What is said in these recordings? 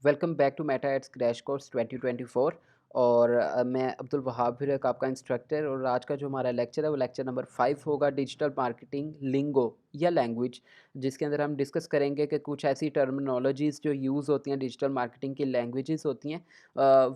Welcome back to Meta Eights crash course 2024 और मैं अब्दुल वहाब भिरक आपका इंस्ट्रक्टर। और आज का जो हमारा लेक्चर है वो लेक्चर नंबर 5 होगा, डिजिटल मार्केटिंग लिंगो या लैंग्वेज, जिसके अंदर हम डिस्कस करेंगे कि कुछ ऐसी टर्मिनोलॉजीज़ जो यूज़ होती हैं, डिजिटल मार्केटिंग की लैंग्वेजेस होती हैं,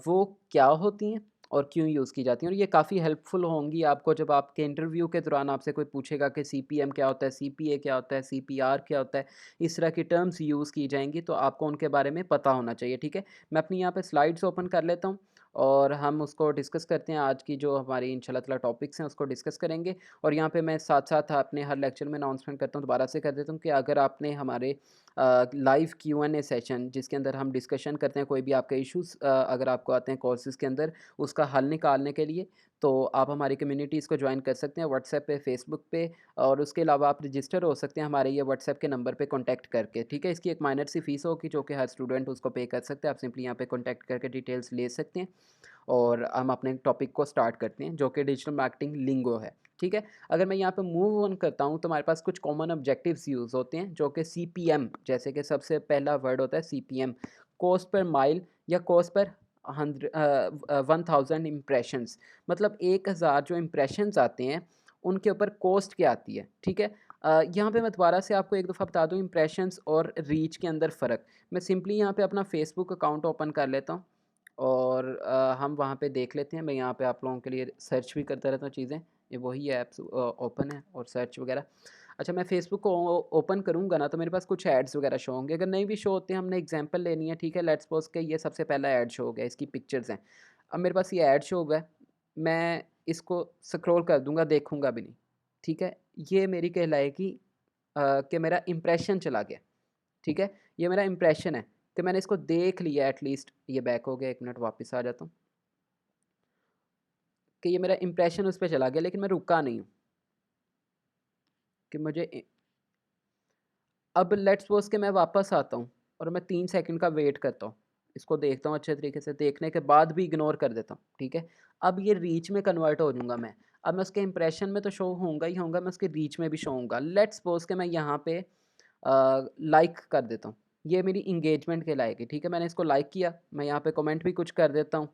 वो क्या होती हैं और क्यों यूज़ की जाती हैं। और ये काफ़ी हेल्पफुल होंगी आपको जब आपके इंटरव्यू के दौरान आपसे कोई पूछेगा कि सीपीएम क्या होता है, सीपीए क्या होता है, सीपीआर क्या होता है। इस तरह की टर्म्स यूज़ की जाएँगी तो आपको उनके बारे में पता होना चाहिए, ठीक है? मैं अपनी यहाँ पे स्लाइड्स ओपन कर लेता हूँ और हम उसको डिस्कस करते हैं। आज की जो हमारी इंशाल्लाह ताला टॉपिक्स हैं उसको डिस्कस करेंगे। और यहाँ पे मैं साथ-साथ अपने हर लेक्चर में अनाउंसमेंट करता हूँ, दोबारा से कर देता हूँ कि अगर आपने हमारे live Q and A session जिसके अंदर हम डिस्कशन करते हैं, कोई भी आपके इश्यूज़ अगर आपको आते हैं कोर्सेज़ के अंदर, उसका हल निकालने के लिए, तो आप हमारी कम्युनिटीज़ को जॉइन कर सकते हैं व्हाट्सएप पे, फेसबुक पे। और उसके अलावा आप रजिस्टर हो सकते हैं हमारे ये व्हाट्सएप के नंबर पे कॉन्टैक्ट करके, ठीक है? इसकी एक माइनर सी फ़ीस होगी जो कि हर स्टूडेंट उसको पे कर सकते हैं। आप सिंपली यहाँ पे कॉन्टैक्ट करके डिटेल्स ले सकते हैं और हम अपने टॉपिक को स्टार्ट करते हैं जो कि डिजिटल मार्केटिंग लिंगो है, ठीक है? अगर मैं यहाँ पे मूव ऑन करता हूँ तो हमारे पास कुछ कॉमन ऑब्जेक्टिव्स यूज़ होते हैं जो कि सीपीएम, जैसे कि सबसे पहला वर्ड होता है सीपीएम, कॉस्ट पर माइल या कॉस्ट पर 1000 इम्प्रेशंस। मतलब 1000 जो इम्प्रेशंस आते हैं उनके ऊपर कॉस्ट क्या आती है, ठीक है? यहाँ पे मैं दोबारा से आपको एक दफ़ा बता दूँ इम्प्रेशंस और रीच के अंदर फ़र्क। मैं सिंपली यहाँ पे अपना फ़ेसबुक अकाउंट ओपन कर लेता हूँ और हम वहाँ पे देख लेते हैं। मैं यहाँ पे आप लोगों के लिए सर्च भी करता रहता हूँ चीज़ें, ये वही ऐप्स ओपन है और सर्च वगैरह। अच्छा, मैं फ़ेसबुक को ओपन करूँगा ना तो मेरे पास कुछ एड्स वगैरह शो होंगे। अगर नहीं भी शो होते हैं, हमने एग्जांपल लेनी है, ठीक है? लेट्स सपोज़ कि ये सबसे पहला ऐड शो हो गया, इसकी पिक्चर्स हैं। अब मेरे पास ये ऐड शो हुआ है, मैं इसको स्क्रॉल कर दूँगा, देखूँगा भी नहीं, ठीक है? ये मेरी कहलाएगी कि मेरा इंप्रेशन चला गया, ठीक है? ये मेरा इंप्रेशन है कि मैंने इसको देख लिया एटलीस्ट। ये बैक हो गया, 1 मिनट वापस आ जाता हूँ, कि ये मेरा इंप्रेशन उस पे चला गया लेकिन मैं रुका नहीं हूँ कि मुझे अब लेट्स सपोज़ कि मैं वापस आता हूँ और मैं 3 सेकंड का वेट करता हूँ। इसको देखता हूँ अच्छे तरीके से, देखने के बाद भी इग्नोर कर देता हूँ, ठीक है? अब ये रीच में कन्वर्ट हो जाऊँगा मैं। अब मैं उसके इंप्रेशन में तो शो होऊँगा ही होऊँगा, मैं उसके रीच में भी शो होऊँगा। लेट्स सपोज़ कि मैं यहाँ पे लाइक कर देता हूँ। ये मेरी एंगेजमेंट कहलाएगी, ठीक है? मैंने इसको लाइक किया, मैं यहाँ पे कमेंट भी कुछ कर देता हूँ।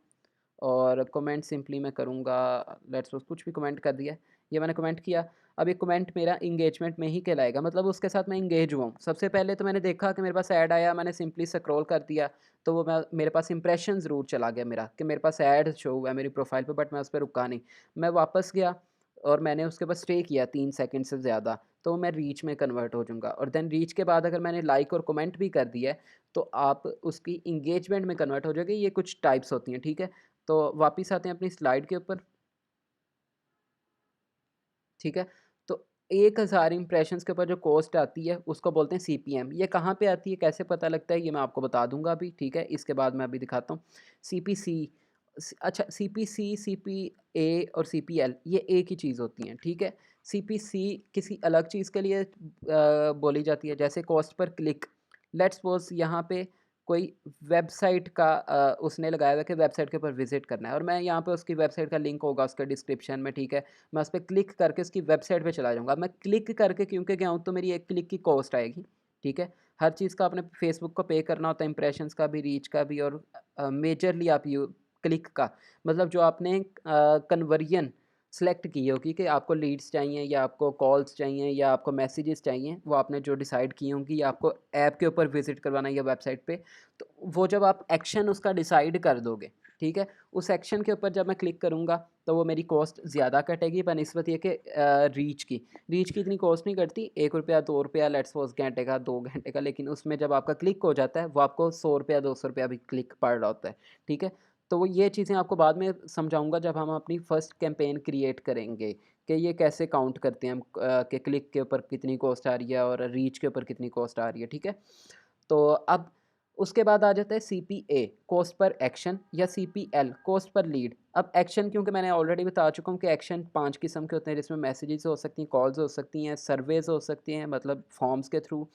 और कमेंट सिंपली मैं करूँगा, लेट्स सपोज़ कुछ भी कमेंट कर दिया, ये मैंने कमेंट किया। अब ये कमेंट मेरा एंगेजमेंट में ही कहलाएगा, मतलब उसके साथ मैं एंगेज हुआ हूँ। सबसे पहले तो मैंने देखा कि मेरे पास ऐड आया, मैंने सिंपली स्क्रॉल कर दिया, तो वो मैं मेरे पास इंप्रेशन ज़रूर चला गया मेरा कि मेरे पास ऐड शो हुआ है मेरी प्रोफ़ाइल पे, बट मैं उस पे रुका नहीं। मैं वापस गया और मैंने उसके बाद स्टे किया 3 सेकंड से ज़्यादा, तो मैं रीच में कन्वर्ट हो जाऊँगा। और देन रीच के बाद अगर मैंने लाइक और कमेंट भी कर दिया है, तो आप उसकी एंगेजमेंट में कन्वर्ट हो जाओगे। ये कुछ टाइप्स होती हैं, ठीक है? तो वापिस आते हैं अपनी स्लाइड के ऊपर, ठीक है? तो 1000 इम्प्रेशंस के ऊपर जो कॉस्ट आती है उसको बोलते हैं सीपीएम। ये कहाँ पे आती है, कैसे पता लगता है, ये मैं आपको बता दूँगा अभी, ठीक है? इसके बाद मैं अभी दिखाता हूँ। सीपीसी अच्छा, सीपीसी, सीपीए और सीपीएल ये एक ही चीज़ होती हैं, ठीक है? सीपीसी किसी अलग चीज़ के लिए बोली जाती है, जैसे cost per click. Let's suppose यहाँ पे कोई वेबसाइट का उसने लगाया हुआ है कि वेबसाइट के ऊपर विज़िट करना है और मैं यहाँ पे उसकी वेबसाइट का लिंक होगा उसके डिस्क्रिप्शन में, ठीक है? मैं उस पे क्लिक करके उसकी वेबसाइट पे चला जाऊँगा। मैं क्लिक करके क्योंकि गया हूँ तो मेरी एक क्लिक की कॉस्ट आएगी, ठीक है? हर चीज़ का आपने फेसबुक को पे करना होता है, इंप्रेशंस का भी, रीच का भी और मेजरली आप यू क्लिक का, मतलब जो आपने कन्वर्जन सेलेक्ट की होगी कि आपको लीड्स चाहिए या आपको कॉल्स चाहिए या आपको मैसेजेस चाहिए, वो आपने जो डिसाइड की होंगी या आपको ऐप के ऊपर विज़िट करवाना है या वेबसाइट पे, तो वो जब आप एक्शन उसका डिसाइड कर दोगे, ठीक है? उस एक्शन के ऊपर जब मैं क्लिक करूँगा तो वो मेरी कॉस्ट ज़्यादा कटेगी बनिस्बत ये कि रीच की। रीच की इतनी कॉस्ट नहीं कटती, ₹1 ₹2 लेट्स सपोज़ घंटे का, 2 घंटे का, लेकिन उसमें जब आपका क्लिक हो जाता है वो आपको ₹100 ₹200 भी क्लिक पड़ रहा होता है, ठीक है? तो वो ये चीज़ें आपको बाद में समझाऊँगा जब हम अपनी फर्स्ट कैंपेन क्रिएट करेंगे कि ये कैसे काउंट करते हैं हम, कि क्लिक के ऊपर कितनी कॉस्ट आ रही है और रीच के ऊपर कितनी कॉस्ट आ रही है, ठीक है? तो अब उसके बाद आ जाता है सीपीए, कॉस्ट पर एक्शन, या सीपीएल, कॉस्ट पर लीड। अब एक्शन, क्योंकि मैंने ऑलरेडी बता चुका हूँ कि एक्शन 5 किस्म के होते हैं, जिसमें मैसेजेस हो सकती हैं, कॉल्स हो सकती हैं, सर्वेज़ हो सकती हैं मतलब फॉर्म्स के थ्रू,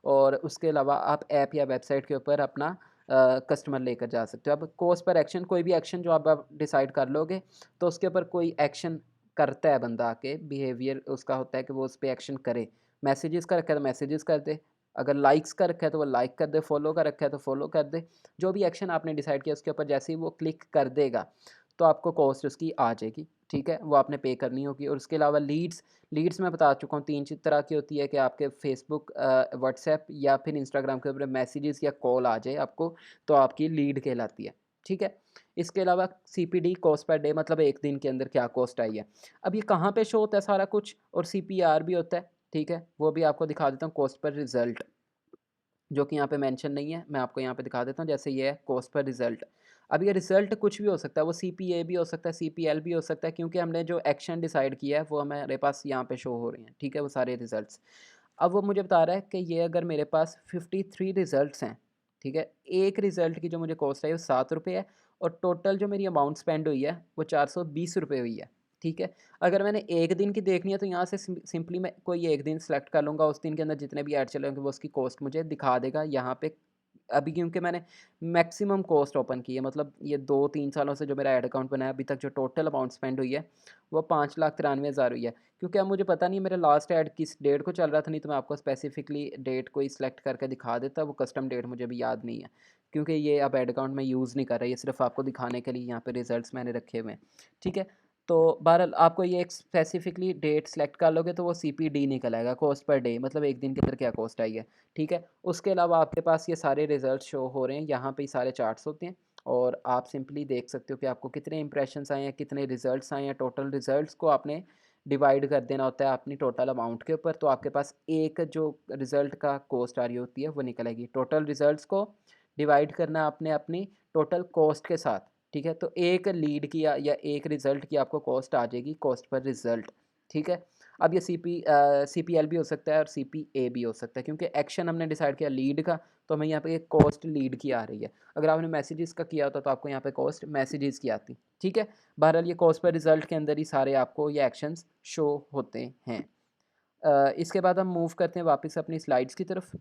और उसके अलावा आप ऐप या वेबसाइट के ऊपर अपना कस्टमर लेकर जा सकते हो। अब कॉस्ट पर एक्शन, कोई भी एक्शन जो आप डिसाइड कर लोगे, तो उसके ऊपर कोई एक्शन करता है बंदा आके, बिहेवियर उसका होता है कि वो उस पे एक्शन करे। मैसेजेस का रखा है तो मैसेजेस कर दे, अगर लाइक्स का रखा है तो वो लाइक कर दे, फॉलो का रखा है तो फॉलो कर दे। जो भी एक्शन आपने डिसाइड किया उसके ऊपर जैसे ही वो क्लिक कर देगा तो आपको कॉस्ट उसकी आ जाएगी, ठीक है, वो आपने पे करनी होगी। और उसके अलावा लीड्स मैं बता चुका हूँ 3 तरह की होती है कि आपके फेसबुक, व्हाट्सएप या फिर इंस्टाग्राम के ऊपर मैसेजेस या कॉल आ जाए आपको, तो आपकी लीड कहलाती है, ठीक है। इसके अलावा सीपीडी कॉस्ट पर डे, मतलब एक दिन के अंदर क्या कॉस्ट आई है। अब ये कहाँ पे शो होता है सारा कुछ, और सीपीआर भी होता है, ठीक है, वो भी आपको दिखा देता हूँ। कॉस्ट पर रिजल्ट जो कि यहाँ पे मेंशन नहीं है, मैं आपको यहाँ पे दिखा देता हूँ। जैसे ये है कॉस्ट पर रिजल्ट। अब ये रिजल्ट कुछ भी हो सकता है, वो सीपीए भी हो सकता है, सीपीएल भी हो सकता है, क्योंकि हमने जो एक्शन डिसाइड किया है वो हमारे पास यहाँ पे शो हो रहे हैं, ठीक है, वो सारे रिजल्ट्स। अब वो मुझे बता रहा है कि ये अगर मेरे पास 53 रिजल्ट्स हैं, ठीक है, एक रिजल्ट की जो मुझे कॉस्ट आई वो ₹7 है, और टोटल जो मेरी अमाउंट स्पेंड हुई है वो ₹420 हुई है, ठीक है। अगर मैंने एक दिन की देखनी है तो यहाँ से सिंपली मैं कोई एक दिन सेलेक्ट कर लूँगा, उस दिन के अंदर जितने भी ऐड चले होंगे वो उसकी कॉस्ट मुझे दिखा देगा यहाँ पे। अभी क्योंकि मैंने मैक्सिमम कॉस्ट ओपन की है, मतलब ये 2-3 सालों से जो मेरा ऐड अकाउंट बना है, अभी तक जो टोटल अमाउंट स्पेंड हुई है वो 5,93,000 हुई है। क्योंकि अब मुझे पता नहीं मेरा लास्ट ऐड किस डेट को चल रहा था, नहीं तो मैं आपको स्पेसिफिकली डेट कोई सिलेक्ट करके दिखा देता, वो कस्टम डेट मुझे भी याद नहीं है, क्योंकि ये अब ऐड अकाउंट मैं यूज़ नहीं कर रहा, ये सिर्फ आपको दिखाने के लिए यहाँ पे रिजल्ट्स मैंने रखे हुए हैं, ठीक है। तो बहरहाल आपको ये एक स्पेसिफिकली डेट सेलेक्ट कर लोगे तो वो सीपीडी निकल आएगा, कॉस्ट पर डे, मतलब एक दिन के अंदर क्या कॉस्ट आई है, ठीक है। उसके अलावा आपके पास ये सारे रिजल्ट शो हो रहे हैं, यहाँ पे सारे चार्ट्स होते हैं, और आप सिंपली देख सकते हो कि आपको कितने इंप्रेशंस आए हैं, कितने रिजल्ट्स आए हैं। टोटल रिजल्ट्स को आपने डिवाइड कर देना होता है अपनी टोटल अमाउंट के ऊपर, तो आपके पास एक जो रिज़ल्ट का कॉस्ट आ रही होती है वो निकल आएगी। टोटल रिजल्ट्स को डिवाइड करना आपने अपनी टोटल कॉस्ट के साथ, ठीक है। तो एक लीड की या एक रिज़ल्ट की आपको कॉस्ट आ जाएगी, कॉस्ट पर रिज़ल्ट, ठीक है। अब ये सीपीएल भी हो सकता है और सीपीए भी हो सकता है, क्योंकि एक्शन हमने डिसाइड किया लीड का, तो हमें यहाँ पे एक कॉस्ट लीड की आ रही है। अगर आपने मैसेजेस का किया होता तो आपको यहाँ पे कॉस्ट मैसेजेस की आती, ठीक है। बहरहाल ये कॉस्ट पर रिजल्ट के अंदर ही सारे आपको ये एक्शंस शो होते हैं। इसके बाद हम मूव करते हैं वापस अपनी स्लाइड्स की तरफ।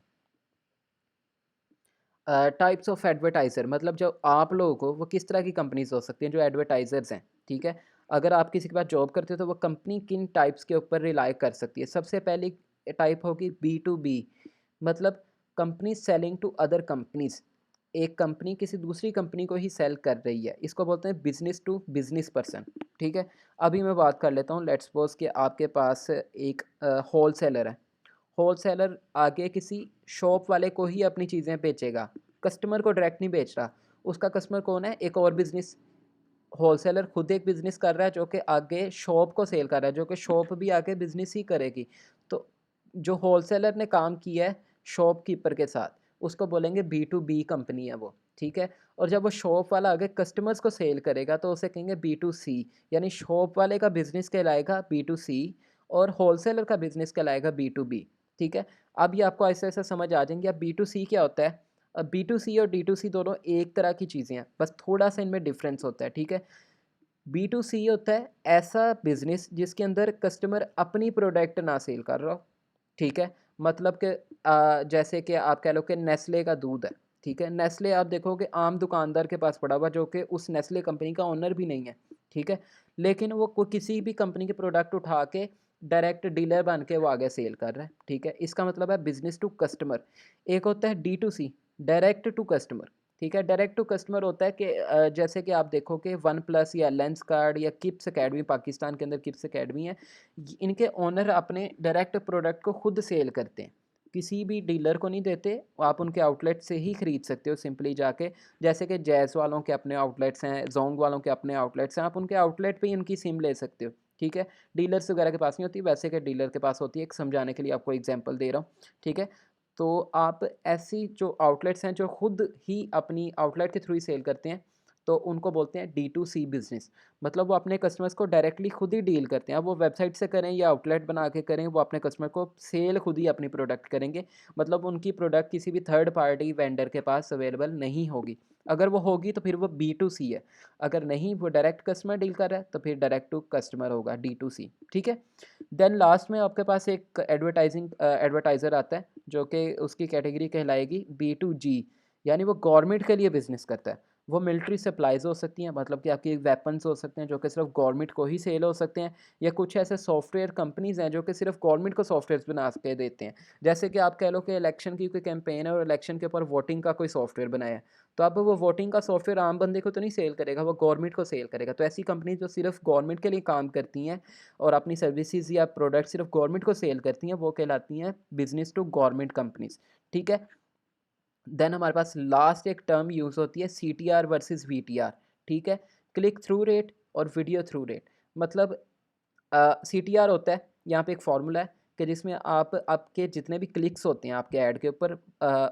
टाइप्स ऑफ एडवर्टाइज़र, मतलब जो आप लोगों को वो किस तरह की कंपनीज हो सकती हैं जो एडवर्टाइज़र्स हैं, ठीक है। अगर आप किसी के पास जॉब करते हो तो वो कंपनी किन टाइप्स के ऊपर रिलाई कर सकती है। सबसे पहली टाइप होगी बी टू बी, मतलब company selling to other companies. एक कंपनी किसी दूसरी कंपनी को ही सेल कर रही है, इसको बोलते हैं बिजनेस टू बिजनेस पर्सन, ठीक है। अभी मैं बात कर लेता हूँ, लेट्स सपोज कि आपके पास एक होल सेलर है। होलसेलर आगे किसी शॉप वाले को ही अपनी चीज़ें बेचेगा, कस्टमर को डायरेक्ट नहीं बेच रहा। उसका कस्टमर कौन है, एक और बिजनेस। होलसेलर खुद एक बिजनेस कर रहा है जो कि आगे शॉप को सेल कर रहा है, जो कि शॉप भी आगे बिजनेस ही करेगी। तो जो होलसेलर ने काम किया है शॉपकीपर के साथ, उसको बोलेंगे बी टू बी कंपनी है वो, ठीक है। और जब वो शॉप वाला आगे कस्टमर्स को सेल करेगा तो उसे कहेंगे बी टू सी, यानी शॉप वाले का बिजनेस कहलाएगा बी टू सी और होलसेलर का बिजनेस कहलाएगा बी टू बी, ठीक है। अब ये आपको ऐसे ऐसे समझ आ जाएंगे। अब बी टू सी क्या होता है, अब बी टू सी और डी टू सी दोनों एक तरह की चीज़ें हैं, बस थोड़ा सा इनमें डिफरेंस होता है, ठीक है। बी टू सी होता है ऐसा बिजनेस जिसके अंदर कस्टमर अपनी प्रोडक्ट ना सेल कर रहा हो, ठीक है। मतलब कि जैसे कि आप कह लो कि नेस्ले का दूध है, ठीक है। नेस्ले आप देखोगे आम दुकानदार के पास पड़ा हुआ जो कि उस नेस्ले कंपनी का ओनर भी नहीं है, ठीक है। लेकिन वो किसी भी कंपनी के प्रोडक्ट उठा के डायरेक्ट डीलर बन के वो आगे सेल कर रहा है, ठीक है। इसका मतलब है बिजनेस टू कस्टमर। एक होता है D to C, direct to customer, ठीक है। डायरेक्ट टू कस्टमर होता है कि जैसे कि आप देखो कि वन प्लस या लेंस कार्ड या किप्स अकेडमी, पाकिस्तान के अंदर किप्स अकेडमी है, इनके ओनर अपने डायरेक्ट प्रोडक्ट को खुद सेल करते हैं, किसी भी डीलर को नहीं देते। आप उनके आउटलेट से ही ख़रीद सकते हो सिंपली जाके। जैसे कि जैज़ वालों के अपने आउटलेट्स हैं, जोंग वालों के अपने आउटलेट्स हैं, आप उनके आउटलेट पे ही उनकी सिम ले सकते हो, ठीक है। डीलर्स वगैरह के पास नहीं होती, वैसे कि डीलर के पास होती है। एक समझाने के लिए आपको एग्जांपल दे रहा हूँ, ठीक है। तो आप ऐसी जो आउटलेट्स हैं जो खुद ही अपनी आउटलेट के थ्रू ही सेल करते हैं, तो उनको बोलते हैं डी टू सी बिज़नेस। मतलब वो अपने कस्टमर्स को डायरेक्टली खुद ही डील करते हैं। अब वो वेबसाइट से करें या आउटलेट बना के करें, वो अपने कस्टमर को सेल खुद ही अपनी प्रोडक्ट करेंगे। मतलब उनकी प्रोडक्ट किसी भी थर्ड पार्टी वेंडर के पास अवेलेबल नहीं होगी। अगर वो होगी तो फिर वो बी टू सी है, अगर नहीं वो डायरेक्ट कस्टमर डील कर रहा है तो फिर डायरेक्ट टू कस्टमर होगा, डी टू सी, ठीक है। देन लास्ट में आपके पास एक एडवर्टाइज़र आता है जो कि उसकी कैटेगरी कहलाएगी बी टू जी, यानी वो गवर्नमेंट के लिए बिज़नेस करता है। वो मिलिट्री सप्लाइज़ हो सकती हैं, मतलब कि आपकी वेपन्स हो सकते हैं जो कि सिर्फ गवर्नमेंट को ही सेल हो सकते हैं, या कुछ ऐसे सॉफ्टवेयर कंपनीज़ हैं जो कि सिर्फ गवर्नमेंट को सॉफ्टवेयर्स बना के देते हैं। जैसे कि आप कह लो कि इलेक्शन की कोई कैंपेन है और इलेक्शन के ऊपर वोटिंग का कोई सॉफ्टवेयर बनाया है, तो अब वो वोटिंग का सॉफ्टवेयर आम बंदे को तो नहीं सेल करेगा, वो गवर्नमेंट को सेल करेगा। तो ऐसी कंपनी जो सिर्फ गवर्नमेंट के लिए काम करती हैं और अपनी सर्विसेज या प्रोडक्ट सिर्फ गवर्नमेंट को सेल करती हैं, वो कहलाती हैं बिजनेस टू गवर्नमेंट कंपनीज। ठीक है। देन हमारे पास लास्ट एक टर्म यूज़ होती है CTR वर्सेस VTR। ठीक है। क्लिक थ्रू रेट और वीडियो थ्रू रेट। मतलब CTR होता है, यहाँ पे एक फार्मूला है कि जिसमें आप आपके जितने भी क्लिक्स होते हैं आपके ऐड के ऊपर,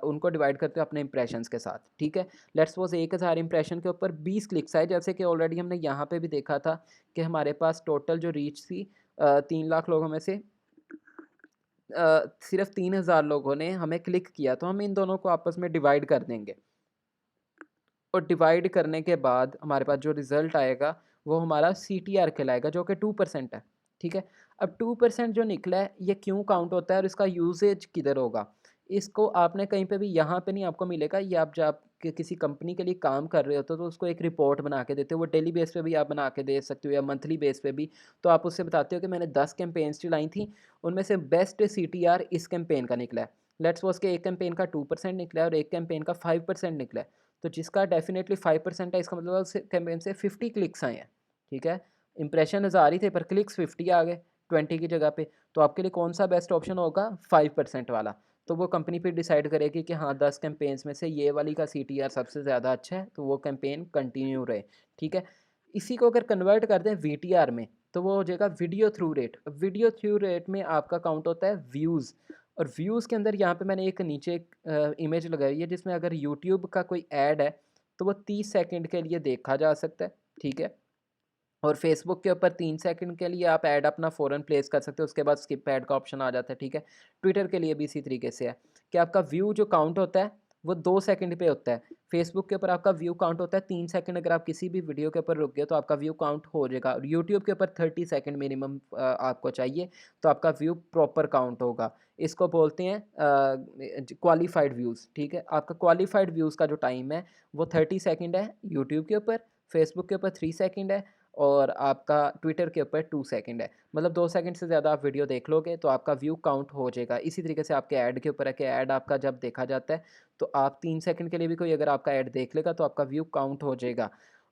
उनको डिवाइड करते हो अपने इंप्रेशंस के साथ। ठीक है। लेट्स सपोज 1000 इंप्रेशन के ऊपर 20 क्लिक्स आए, जैसे कि ऑलरेडी हमने यहाँ पे भी देखा था कि हमारे पास टोटल जो रीच थी 3 लाख लोगों में से सिर्फ 3000 लोगों ने हमें क्लिक किया, तो हम इन दोनों को आपस में डिवाइड कर देंगे और डिवाइड करने के बाद हमारे पास जो रिज़ल्ट आएगा वो हमारा CTR कहलाएगा, जो कि 2% है। ठीक है। अब 2% जो निकला है ये क्यों काउंट होता है और इसका यूसेज किधर होगा? इसको आपने कहीं पे भी यहाँ पे नहीं आपको मिलेगा, ये आप जब किसी कंपनी के लिए काम कर रहे होते हो तो उसको एक रिपोर्ट बना के देते हो, वो डेली बेस पे भी आप बना के दे सकते हो या मंथली बेस पे भी। तो आप उससे बताते हो कि मैंने 10 कैंपेन्स चलाई थी, उनमें से बेस्ट CTR इस कैंपेन का निकला है। लेट्स सपोज के एक कैंपेन का 2% निकला है और एक कैंपेन का 5% निकला है, तो जिसका डेफिनेटली 5% है, इसका मतलब उस कैंपेन से 50 क्लिक्स आए हैं। ठीक है। इंप्रेशन 1000 ही थे पर क्लिक्स 50 आ गए 20 की जगह पे, तो आपके लिए कौन सा बेस्ट ऑप्शन होगा? 5% वाला। तो वो कंपनी फिर डिसाइड करेगी कि हाँ 10 कैंपेन्स में से ये वाली का CTR सबसे ज़्यादा अच्छा है, तो वो कैंपेन कंटिन्यू रहे। ठीक है। इसी को अगर कन्वर्ट कर दें VTR में, तो वो हो जाएगा video through rate. Video through rate में आपका काउंट होता है व्यूज़, और व्यूज़ के अंदर यहाँ पे मैंने एक नीचे एक इमेज लगाई है जिसमें अगर यूट्यूब का कोई ऐड है तो वो 30 सेकंड के लिए देखा जा सकता है। ठीक है। और फेसबुक के ऊपर 3 सेकंड के लिए आप ऐड अपना फ़ौरन प्लेस कर सकते हो, उसके बाद स्किप ऐड का ऑप्शन आ जाता है। ठीक है। ट्विटर के लिए भी इसी तरीके से है कि आपका व्यू जो काउंट होता है वो 2 सेकंड पे होता है। फेसबुक के ऊपर आपका व्यू काउंट होता है 3 सेकंड, अगर आप किसी भी वीडियो के ऊपर रुक गए तो आपका व्यू काउंट हो जाएगा। और यूट्यूब के ऊपर 30 सेकंड मिनिमम आपको चाहिए, तो आपका व्यू प्रॉपर काउंट होगा। इसको बोलते हैं क्वालिफाइड व्यूज़। ठीक है। आपका क्वालिफाइड व्यूज़ का जो टाइम है वो 30 सेकंड है यूट्यूब के ऊपर, फेसबुक के ऊपर 3 सेकंड है, और आपका ट्विटर के ऊपर 2 सेकंड है। मतलब 2 सेकंड से ज़्यादा आप वीडियो देख लोगे तो आपका व्यू काउंट हो जाएगा। इसी तरीके से आपके ऐड के ऊपर है कि ऐड आपका जब देखा जाता है तो आप 3 सेकंड के लिए भी कोई अगर आपका ऐड देख लेगा तो आपका व्यू काउंट हो जाएगा।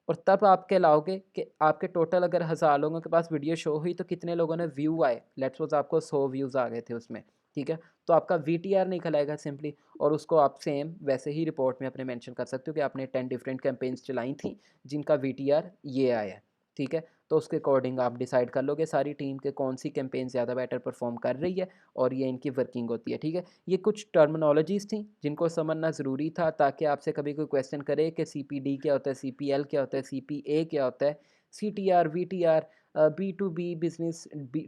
और तब आप कहलाओगे कि आपके टोटल अगर 1000 लोगों के पास वीडियो शो हुई तो कितने लोगों ने व्यू आए, लेट्स सपोज आपको 100 व्यूज़ आ गए थे उसमें। ठीक है। तो आपका VTR नहीं कहलाएगा सिंपली, और उसको आप सेम वैसे ही रिपोर्ट में अपने मेंशन कर सकते हो कि आपने 10 डिफरेंट कैंपेन्स चलाई थी जिनका VTR ये आया है। ठीक है। तो उसके अकॉर्डिंग आप डिसाइड कर लोगे सारी टीम के कौन सी कैंपेन ज़्यादा बेटर परफॉर्म कर रही है और ये इनकी वर्किंग होती है। ठीक है। ये कुछ टर्मिनोलॉजीज़ थी जिनको समझना ज़रूरी था, ताकि आपसे कभी कोई क्वेश्चन करे कि CPD क्या होता है, CPL क्या होता है, CPA क्या होता है, CTR, VTR, B2B business,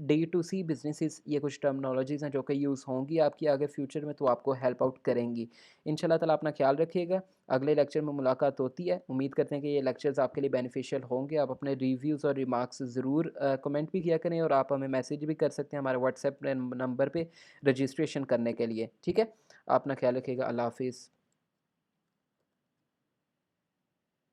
D2C businesses, ये कुछ टर्मिनोलॉजीज़ हैं जो कि यूज़ होंगी आपकी आगे फ्यूचर में, तो आपको हेल्प आउट करेंगी। इंशाल्लाह ताला अपना ख्याल रखिएगा। अगले लेक्चर में मुलाकात होती है। उम्मीद करते हैं कि ये लेक्चर्स आपके लिए बेनिफिशियल होंगे। आप अपने रिव्यूज़ और रिमार्क्स ज़रूर कमेंट भी किया करें, और आप हमें मैसेज भी कर सकते हैं हमारे व्हाट्सएप नंबर पे रजिस्ट्रेशन करने के लिए। ठीक है। अपना ख्याल रखिएगा। अल्लाह हाफ़िज़।